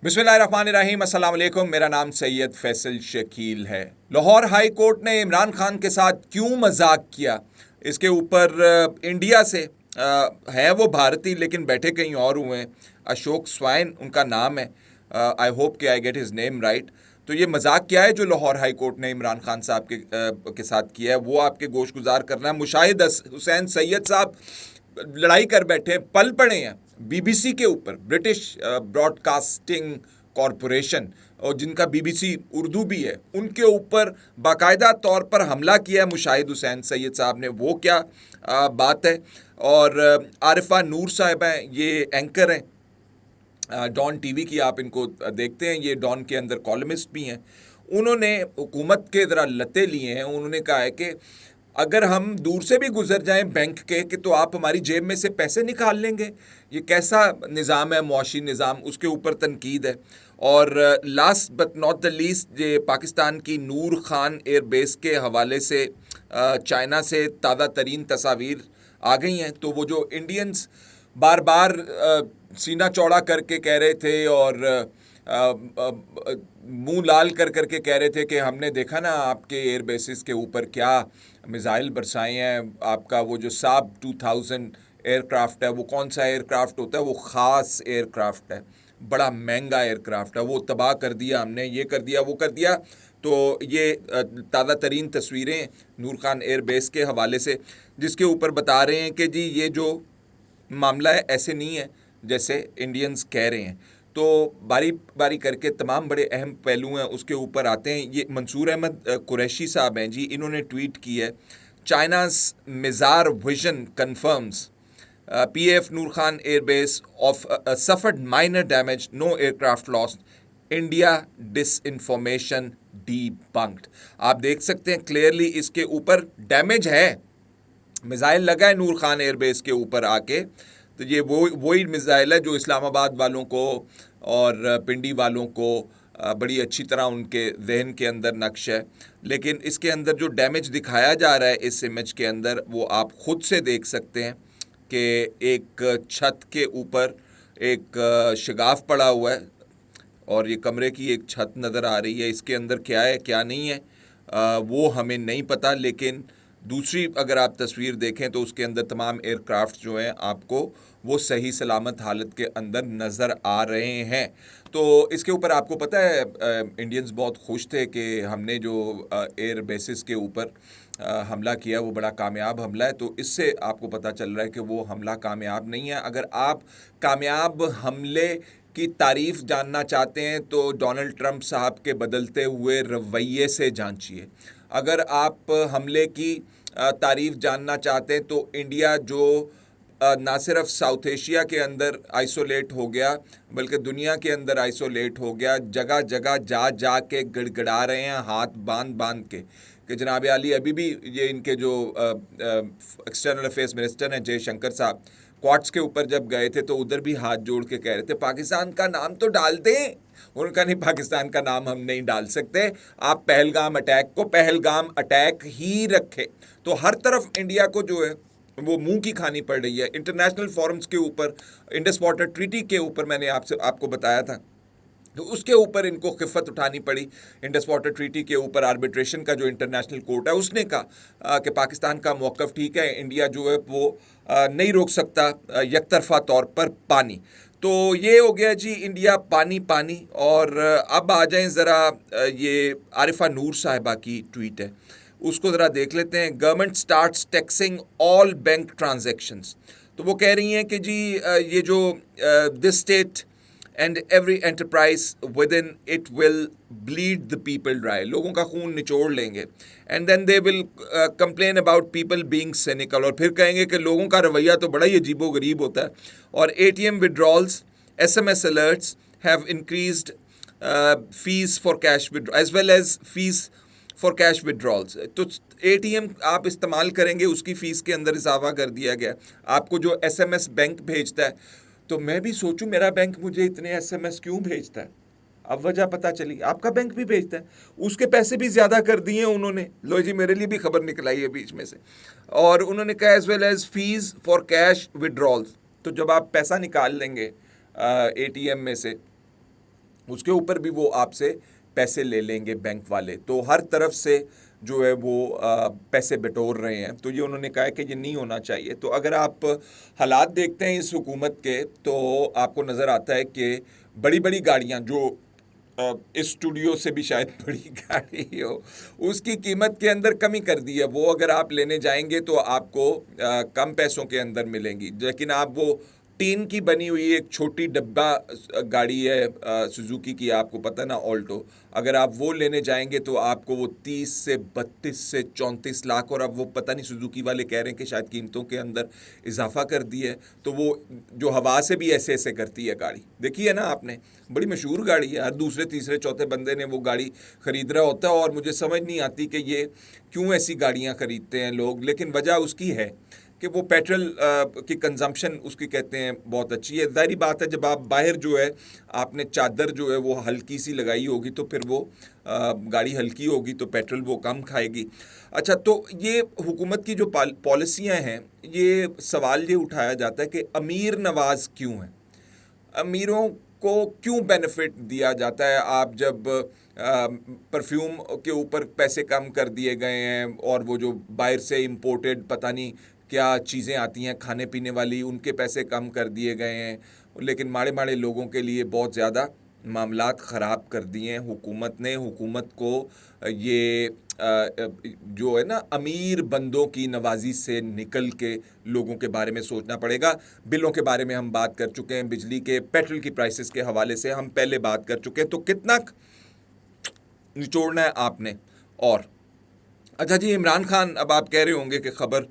बिस्मिल्लाहिर्रहमानिर्रहीम, अस्सलाम वालेकुम। मेरा नाम सैयद फैसल शकील है। लाहौर हाई कोर्ट ने इमरान खान के साथ क्यों मजाक किया, इसके ऊपर इंडिया से है वो भारतीय लेकिन बैठे कहीं और हुए हैं, अशोक स्वाइन उनका नाम है। आई होप कि I get his name right. तो ये मजाक क्या है जो लाहौर हाई कोर्ट ने इमरान खान साहब के साथ किया है, वो आपके गोश गुजार करना है। मुशाहिद हुसैन सैयद साहब लड़ाई कर बैठे हैं, पल पड़े हैं बीबीसी के ऊपर, ब्रिटिश ब्रॉडकास्टिंग कॉरपोरेशन, और जिनका बीबीसी उर्दू भी है, उनके ऊपर बाकायदा तौर पर हमला किया है मुशाहिद हुसैन सैयद साहब ने। वो क्या बात है। और आरिफा नूर साहब हैं, ये एंकर हैं डॉन टीवी की, आप इनको देखते हैं, ये डॉन के अंदर कॉलमिस्ट भी हैं। उन्होंने हुकूमत के ज़रा लते लिए हैं। उन्होंने कहा है कि अगर हम दूर से भी गुजर जाएं बैंक के कि तो आप हमारी जेब में से पैसे निकाल लेंगे। ये कैसा निज़ाम है, मुआशी निज़ाम, उसके ऊपर तनकीद है। और last but not the least, ये पाकिस्तान की नूर खान एयरबेस के हवाले से चाइना से ताज़ा तरीन तस्वीर आ गई हैं। तो वो जो इंडियंस बार बार सीना चौड़ा करके कह रहे थे और मुंह लाल कर करके कह रहे थे कि हमने देखा ना आपके एयर बेसिस के ऊपर क्या मिसाइल बरसाए हैं, आपका वो जो साब 2000 एयरक्राफ्ट है, वो कौन सा एयरक्राफ्ट होता है, वो ख़ास एयरक्राफ्ट है, बड़ा महंगा एयरक्राफ्ट है, वो तबाह कर दिया हमने, ये कर दिया, वो कर दिया। तो ये ताज़ा तरीन तस्वीरें नूर खान एयर बेस के हवाले से, जिसके ऊपर बता रहे हैं कि जी ये जो मामला है ऐसे नहीं है जैसे इंडियंस कह रहे हैं। तो बारी बारी करके तमाम बड़े अहम पहलू हैं उसके ऊपर आते हैं। ये मंसूर अहमद कुरैशी साहब हैं जी, इन्होंने ट्वीट की है, China's Mizar vision confirms PAF Nur Khan airbase of suffered minor damage, no aircraft lost, India disinformation debunked. आप देख सकते हैं क्लियरली इसके ऊपर डैमेज है, मिसाइल लगा है नूर खान एयरबेस के ऊपर आके। तो ये वही मिसाइल है जो इस्लामाबाद वालों को और पिंडी वालों को बड़ी अच्छी तरह उनके जहन के अंदर नक्श है। लेकिन इसके अंदर जो डैमेज दिखाया जा रहा है इस इमेज के अंदर, वो आप ख़ुद से देख सकते हैं कि एक छत के ऊपर एक शगाफ पड़ा हुआ है और ये कमरे की एक छत नज़र आ रही है। इसके अंदर क्या है क्या नहीं है वो हमें नहीं पता, लेकिन दूसरी अगर आप तस्वीर देखें तो उसके अंदर तमाम एयरक्राफ्ट जो हैं आपको वो सही सलामत हालत के अंदर नज़र आ रहे हैं। तो इसके ऊपर आपको पता है इंडियंस बहुत खुश थे कि हमने जो एयर बेसिस के ऊपर हमला किया वो बड़ा कामयाब हमला है। तो इससे आपको पता चल रहा है कि वो हमला कामयाब नहीं है। अगर आप कामयाब हमले की तारीफ़ जानना चाहते हैं तो डोनाल्ड ट्रंप साहब के बदलते हुए रवैये से जांचिए। अगर आप हमले की तारीफ़ जानना चाहते हैं तो इंडिया जो ना सिर्फ साउथ एशिया के अंदर आइसोलेट हो गया बल्कि दुनिया के अंदर आइसोलेट हो गया, जगह जगह जा जा के गिड़गिड़ा रहे हैं हाथ बांध बांध के कि जनाब आली अभी भी ये इनके जो एक्सटर्नल अफेयर्स मिनिस्टर हैं जयशंकर साहब, क्वाड्स के ऊपर जब गए थे तो उधर भी हाथ जोड़ के कह रहे थे पाकिस्तान का नाम तो डाल दें। उनका नहीं, पाकिस्तान का नाम हम नहीं डाल सकते, आप पहलगाम अटैक को पहलगाम अटैक ही रखें। तो हर तरफ इंडिया को जो है वो मुंह की खानी पड़ रही है। इंटरनेशनल फोरम्स के ऊपर, इंडस वाटर ट्रीटी के ऊपर मैंने आपको बताया था, तो उसके ऊपर इनको खिफ़त उठानी पड़ी। इंडस वाटर ट्रीटी के ऊपर आर्बिट्रेशन का जो इंटरनेशनल कोर्ट है उसने कहा कि पाकिस्तान का मौक़िफ़ ठीक है, इंडिया जो है वो नहीं रोक सकता यकतरफ़ा तौर पर पानी। तो ये हो गया जी इंडिया पानी पानी। और अब आ जाएं ज़रा, ये आरिफा नूर साहिबा की ट्वीट है, उसको ज़रा देख लेते हैं। Government starts taxing all bank transactions. तो वो कह रही हैं कि जी ये जो this state and every enterprise within it will bleed the people dry, लोगों का खून निचोड़ लेंगे। And then they will complain about people being cynical, और फिर कहेंगे कि लोगों का रवैया तो बड़ा ही अजीबो गरीब होता है। और ATM withdrawals, SMS alerts have increased fees for cash withdraw as well as fees for cash withdrawals. तो ATM आप इस्तेमाल करेंगे उसकी फ़ीस के अंदर इजाफा कर दिया गया। आपको जो SMS बैंक भेजता है, तो मैं भी सोचूं मेरा बैंक मुझे इतने SMS क्यों भेजता है, अब वजह पता चली, आपका बैंक भी भेजता है, उसके पैसे भी ज़्यादा कर दिए उन्होंने। लो जी, मेरे लिए भी खबर निकल आई है बीच में से। और उन्होंने कहा as well as fees for cash withdrawals. तो जब आप पैसा निकाल लेंगे ATM में से उसके ऊपर भी वो आपसे पैसे ले लेंगे बैंक वाले। तो हर तरफ से जो है वो पैसे बटोर रहे हैं। तो ये उन्होंने कहा है कि ये नहीं होना चाहिए। तो अगर आप हालात देखते हैं इस हुकूमत के, तो आपको नज़र आता है कि बड़ी बड़ी गाड़ियाँ जो इस स्टूडियो से भी शायद बड़ी गाड़ी हो, उसकी कीमत के अंदर कमी कर दी है। वो अगर आप लेने जाएंगे तो आपको कम पैसों के अंदर मिलेंगी। लेकिन आप वो टीन की बनी हुई एक छोटी डब्बा गाड़ी है सुजुकी की, आपको पता ना, ऑल्टो, अगर आप वो लेने जाएंगे तो आपको वो 30 से 32 से 34 लाख, और अब वो पता नहीं सुजुकी वाले कह रहे हैं कि शायद कीमतों के अंदर इजाफा कर दिया है। तो वो जो हवा से भी ऐसे ऐसे करती है गाड़ी, देखी है ना आपने, बड़ी मशहूर गाड़ी है, हर दूसरे तीसरे चौथे बंदे ने वो गाड़ी ख़रीद रहा होता है। और मुझे समझ नहीं आती कि ये क्यों ऐसी गाड़ियाँ ख़रीदते हैं लोग, लेकिन वजह उसकी है कि वो पेट्रोल की कंजम्पशन उसकी कहते हैं बहुत अच्छी है। ज़ाहिर बात है, जब आप बाहर जो है आपने चादर जो है वो हल्की सी लगाई होगी तो फिर वो गाड़ी हल्की होगी तो पेट्रोल वो कम खाएगी। अच्छा, तो ये हुकूमत की जो पॉलिसियाँ हैं, ये सवाल ये उठाया जाता है कि अमीर नवाज क्यों है, अमीरों को क्यों बेनिफिट दिया जाता है। आप जब परफ्यूम के ऊपर पैसे कम कर दिए गए हैं, और वो जो बाहर से इंपोर्टेड पता नहीं क्या चीज़ें आती हैं खाने पीने वाली, उनके पैसे कम कर दिए गए हैं, लेकिन माड़े माड़े लोगों के लिए बहुत ज़्यादा मामलात ख़राब कर दिए हैं हुकूमत ने। हुकूमत को ये जो है ना, अमीर बंदों की नवाजी से निकल के लोगों के बारे में सोचना पड़ेगा। बिलों के बारे में हम बात कर चुके हैं, बिजली के, पेट्रोल की प्राइसेस के हवाले से हम पहले बात कर चुके हैं। तो कितना निचोड़ना है आपने। और अच्छा जी, इमरान खान, अब आप कह रहे होंगे कि खबर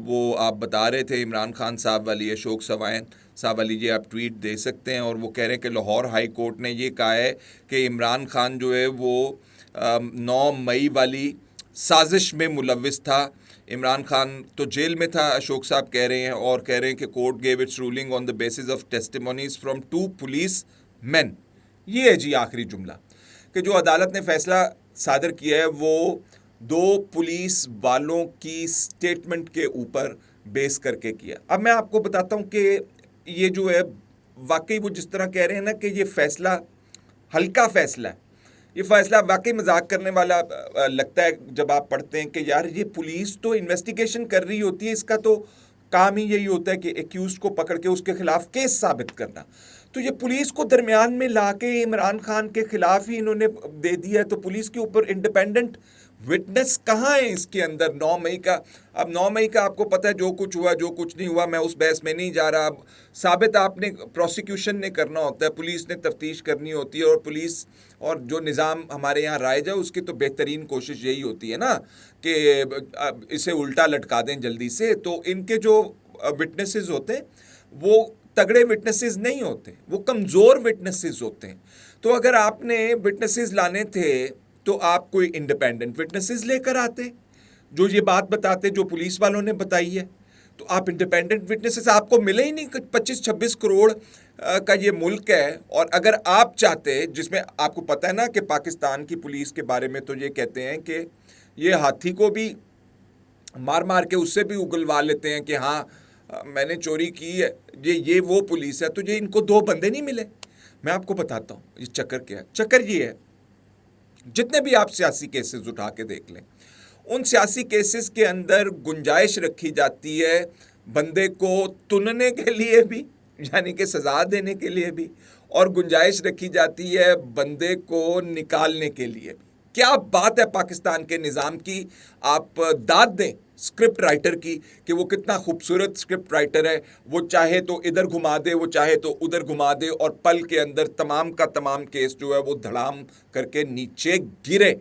वो आप बता रहे थे इमरान खान साहब वाली, अशोक सवाइन साहब वाली, ये आप ट्वीट दे सकते हैं। और वो कह रहे हैं कि लाहौर हाई कोर्ट ने ये कहा है कि इमरान खान जो है वो 9 मई वाली साजिश में मुलविस था। इमरान खान तो जेल में था, अशोक साहब कह रहे हैं, और कह रहे हैं कि court gave it's ruling on the basis of testimonies from 2 police man. ये है जी आखिरी जुमला, कि जो अदालत ने फैसला सादर किया है वो 2 पुलिस वालों की स्टेटमेंट के ऊपर बेस करके किया। अब मैं आपको बताता हूँ कि ये जो है वाकई वो जिस तरह कह रहे हैं ना कि ये फैसला हल्का फैसला है, ये फैसला वाकई मजाक करने वाला लगता है जब आप पढ़ते हैं कि यार ये पुलिस तो इन्वेस्टिगेशन कर रही होती है, इसका तो काम ही यही होता है कि एक्यूज को पकड़ के उसके खिलाफ केस साबित करना। तो ये पुलिस को दरमियान में लाके इमरान खान के खिलाफ ही इन्होंने दे दिया है। तो पुलिस के ऊपर इंडिपेंडेंट विटनेस कहाँ है इसके अंदर 9 मई का। अब 9 मई का आपको पता है जो कुछ हुआ जो कुछ नहीं हुआ, मैं उस बहस में नहीं जा रहा। अब साबित आपने प्रोसिक्यूशन ने करना होता है, पुलिस ने तफ्तीश करनी होती है, और पुलिस और जो निज़ाम हमारे यहाँ राइज है उसकी तो बेहतरीन कोशिश यही होती है ना कि इसे उल्टा लटका दें जल्दी से। तो इनके जो विटनेसेस होते हैं वो तगड़े विटनेसेस नहीं होते, वो कमज़ोर विटनेसेस होते हैं। तो अगर आपने विटनेसेस लाने थे तो आप कोई इंडिपेंडेंट विटनेसेस लेकर आते जो ये बात बताते जो पुलिस वालों ने बताई है। तो आप इंडिपेंडेंट विटनेसेस आपको मिले ही नहीं। 25-26 करोड़ का ये मुल्क है, और अगर आप चाहते, जिसमें आपको पता है ना कि पाकिस्तान की पुलिस के बारे में तो ये कहते हैं कि ये हाथी को भी मार मार के उससे भी उगलवा लेते हैं कि हाँ मैंने चोरी की है, ये वो पुलिस है। तो ये इनको 2 बंदे नहीं मिले। मैं आपको बताता हूँ ये चक्कर क्या है। चक्कर ये है, जितने भी आप सियासी केसेस उठा के देख लें, उन सियासी केसेस के अंदर गुंजाइश रखी जाती है बंदे को तुनने के लिए भी, यानी कि सज़ा देने के लिए भी, और गुंजाइश रखी जाती है बंदे को निकालने के लिए भी। क्या बात है पाकिस्तान के निज़ाम की। आप दाद दें स्क्रिप्ट राइटर की कि वो कितना खूबसूरत स्क्रिप्ट राइटर है। वो चाहे तो इधर घुमा दे, वो चाहे तो उधर घुमा दे, और पल के अंदर तमाम का तमाम केस जो है वो धड़ाम करके नीचे गिरे।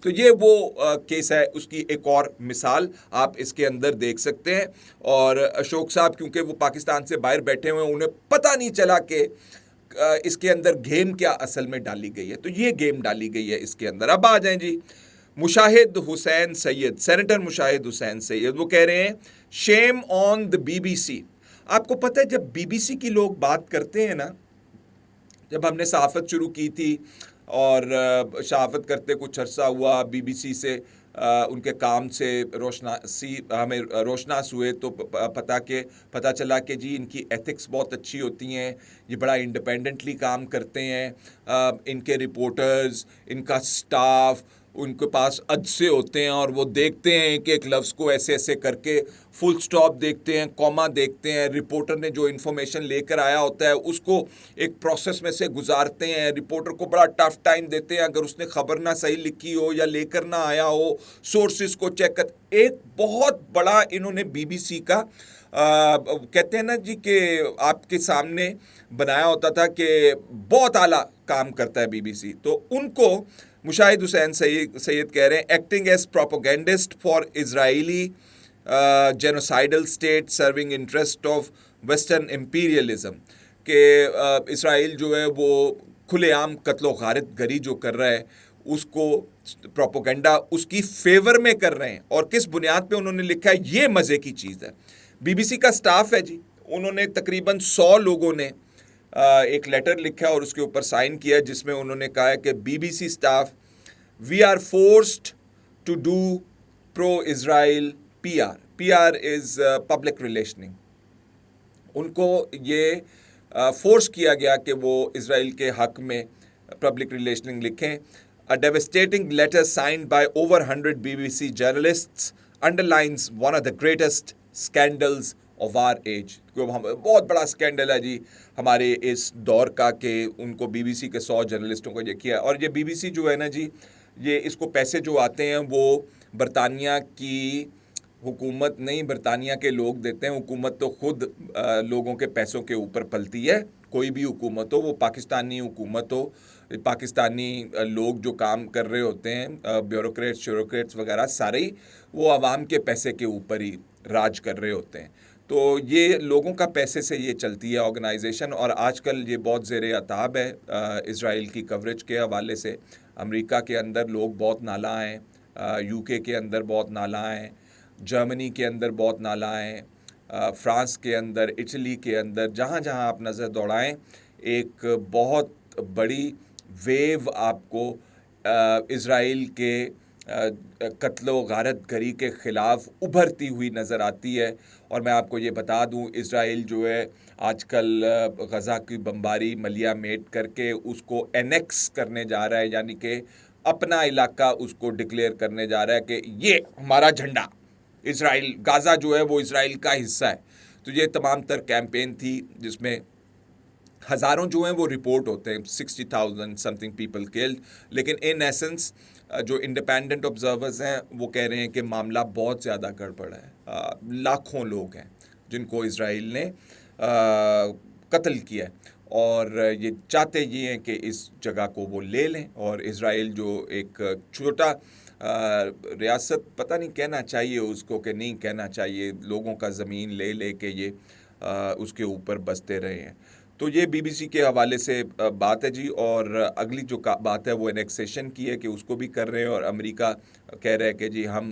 तो ये वो केस है, उसकी एक और मिसाल आप इसके अंदर देख सकते हैं। और अशोक साहब क्योंकि वो पाकिस्तान से बाहर बैठे हुए हैं, उन्हें पता नहीं चला कि इसके अंदर गेम क्या असल में डाली गई है। तो ये गेम डाली गई है इसके अंदर। अब आ जाएं जी मुशाहिद हुसैन सैयद, सेनेटर मुशाहिद हुसैन सैयद, वो कह रहे हैं शेम ऑन द बीबीसी। आपको पता है जब बीबीसी की लोग बात करते हैं ना, जब हमने सहाफ़त शुरू की थी और सहाफ़त करते कुछ अरसा हुआ बीबीसी से उनके काम से हमें रोशनास हुए तो पता चला कि जी इनकी एथिक्स बहुत अच्छी होती हैं, ये बड़ा इंडिपेंडेंटली काम करते हैं, इनके रिपोर्टर्स, इनका स्टाफ, उनके पास अदसे होते हैं और वो देखते हैं कि एक लफ्ज़ को ऐसे ऐसे करके फुल स्टॉप देखते हैं, कॉमा देखते हैं, रिपोर्टर ने जो इन्फॉर्मेशन लेकर आया होता है उसको एक प्रोसेस में से गुजारते हैं, रिपोर्टर को बड़ा टफ टाइम देते हैं अगर उसने खबर ना सही लिखी हो या लेकर ना आया हो, सोर्सेज को चेक कर। एक बहुत बड़ा इन्होंने बीबीसी का कहते हैं ना जी कि आपके सामने बनाया होता था कि बहुत आला काम करता है बीबीसी। तो उनको मुशाहिद हुसैन सैयद कह रहे हैं, acting as propagandist for Israeli genocidal state serving interest of western imperialism, कि इसराइल जो है वो खुलेआम कत्लो गारत गरी जो कर रहा है उसको प्रोपोगंडा उसकी फेवर में कर रहे हैं। और किस बुनियाद पे उन्होंने लिखा है, ये मज़े की चीज़ है। बीबीसी का स्टाफ है जी, उन्होंने तकरीबन 100 लोगों ने एक लेटर लिखा और उसके ऊपर साइन किया जिसमें उन्होंने कहा है कि BBC staff, we are forced to do pro Israel PR is public relationing. उनको ये फोर्स किया गया कि वो इज़राइल के हक में पब्लिक रिलेशनिंग लिखें। A devastating letter signed by over 100 BBC journalists underlines one of the greatest scandals of our age. बहुत बड़ा स्कैंडल है जी हमारे इस दौर का कि उनको बीबीसी के 100 जर्नलिस्टों को ये किया। और ये बीबीसी जो है ना जी, ये इसको पैसे जो आते हैं वो बरतानिया की हुकूमत नहीं, बरतानिया के लोग देते हैं। हुकूमत तो खुद लोगों के पैसों के ऊपर पलती है, कोई भी हुकूमत हो, वो पाकिस्तानी हुकूमत हो, पाकिस्तानी लोग जो काम कर रहे होते हैं, ब्यूरोक्रेट्स वगैरह, सारे ही वो आवाम के पैसे के ऊपर ही राज कर रहे होते हैं। तो ये लोगों का पैसे से ये चलती है ऑर्गेनाइजेशन। और आजकल ये बहुत ज़ेर अताब है इज़राइल की कवरेज के हवाले से। अमेरिका के अंदर लोग बहुत नाला हैं, यूके के अंदर बहुत नाला हैं, जर्मनी के अंदर बहुत नाला हैं, फ्रांस के अंदर, इटली के अंदर, जहाँ जहाँ आप नज़र दौड़ाएं एक बहुत बड़ी वेव आपको इज़राइल के कत्लो गारत गरी के ख़िलाफ़ उभरती हुई नज़र आती है। और मैं आपको ये बता दूं, इज़राइल जो है आजकल गज़ा की बमबारी मलिया मेट करके उसको एनेक्स करने जा रहा है, यानी कि अपना इलाका उसको डिक्लेयर करने जा रहा है कि ये हमारा झंडा, इज़राइल, गाज़ा जो है वो इज़राइल का हिस्सा है। तो ये तमाम तर कैंपेन थी जिसमें हज़ारों जो हैं वो रिपोर्ट होते हैं, 60,000 समथिंग पीपल किल्ड, लेकिन इन एसेंस जो इंडिपेंडेंट ऑब्जर्वर्स हैं वो कह रहे हैं कि मामला बहुत ज़्यादा गड़बड़ है। लाखों लोग हैं जिनको इज़राइल ने कत्ल किया है और ये चाहते ये हैं कि इस जगह को वो ले लें। और इज़राइल जो एक छोटा रियासत, पता नहीं कहना चाहिए उसको कि नहीं कहना चाहिए, लोगों का ज़मीन ले ले के ये उसके ऊपर बसते रहे हैं। तो ये बीबीसी के हवाले से बात है जी। और अगली जो बात है वो एनेक्सेशन की है कि उसको भी कर रहे हैं और अमेरिका कह रहा है कि जी हम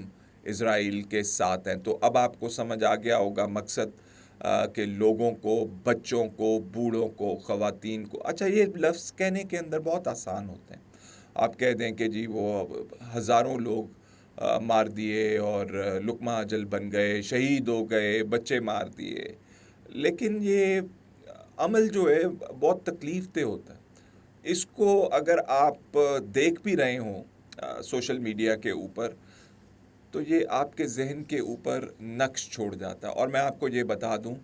इज़राइल के साथ हैं। तो अब आपको समझ आ गया होगा मकसद कि लोगों को, बच्चों को, बूढ़ों को, ख़वातीन को, अच्छा ये लफ्ज़ कहने के अंदर बहुत आसान होते हैं। आप कह दें कि जी वो हज़ारों लोग मार दिए और लुकमा अजल बन गए, शहीद हो गए, बच्चे मार दिए, लेकिन ये अमल जो है बहुत तकलीफ दे होता है। इसको अगर आप देख भी रहे हों सोशल मीडिया के ऊपर, तो ये आपके जहन के ऊपर नक्श छोड़ जाता है। और मैं आपको ये बता दूं,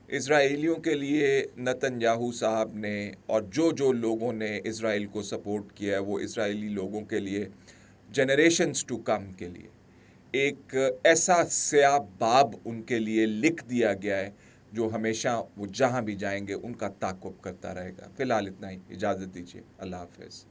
इज़राइलियों के लिए नेतन्याहू साहब ने और जो लोगों ने इज़राइल को सपोर्ट किया है, वो इज़राइली लोगों के लिए जनरेशन्स टू कम के लिए एक ऐसा स्याह बाब उनके लिए लिख दिया गया है जो हमेशा वो जहाँ भी जाएंगे उनका ताक़ुब करता रहेगा। फ़िलहाल इतना ही, इजाज़त दीजिए, अल्लाह हाफ़िज़।